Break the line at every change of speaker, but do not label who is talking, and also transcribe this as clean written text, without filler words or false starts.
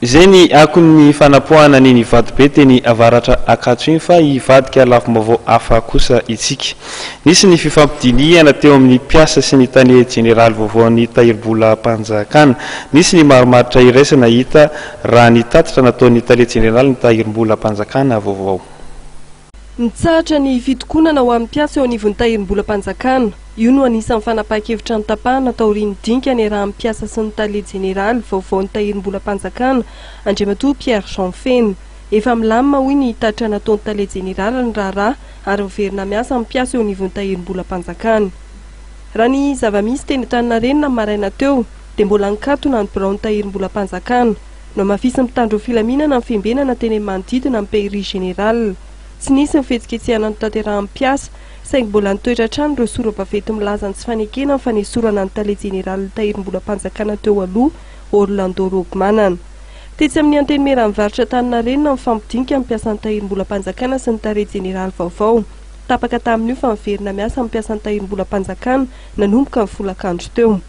Izay ny akon'ny fanapohana ny vady be teny avaratra Akatso iny fa hivadika lafim-baovao hafa kosa itsika. Nisy ny fifampidiniana teo amin'ny mpiasa sy ny tany jeneraly vaovaon'ny tahirim-bola mpanjakana. Nisy ny marimaritra iraisana hita raha ny tatitra nataon'ny tany jeneraly ny tahirim-bola mpanjakana vaovao.
Nitsahatra ny fitokonana ho amin'ny mpiasa eo anivon'ny tahirim-bola mpanjakana. Io no anisan'ny fanapahan-kevitra ny tapahana taorian'ny dinika ny arahan'ny mpiasa sy ny tale jeneraly vaovaon'ny tahirim-bola mpanjakana Andriamatoa Pierre Jean Feno. Efa milamina hoy ny tatra nataon'ny tale jeneraly ny raharaha ary miverina miasa amin'ny mpiasa eo anivon'ny tahirim-bola mpanjakana. Raha ny zava-misy teny Antaninarenina maraina teo dia mbola nikatona ny biraon'ny tahirim-bola mpanjakana no mafisy mitandro filaminana amin'ny fiambenana teny manodidina amin'ny pairie générale. Tsy nisy ny fihetsiketsehana ny tanterahan'ny mpiasa saingy mbola nitoetra hatrany ireo sora-bavety milaza ny tsy fanekena ny fanesorana ny tale jeneraly ny tahirim-bola mpanjakana teo aloha Orlando Rogmanana. Tetsy amin'ny anteny mera mivarotra Antaninarenina mifampidinika amin'ny mpiasan'ny tahirim-bola mpanjakana sy ny tare jeneraly vaovao. Tapaka tamin'io fa miverina miasa amin'ny mpiasan'ny tahirim-bola mpanjakana nanomboka ny folakandro teo.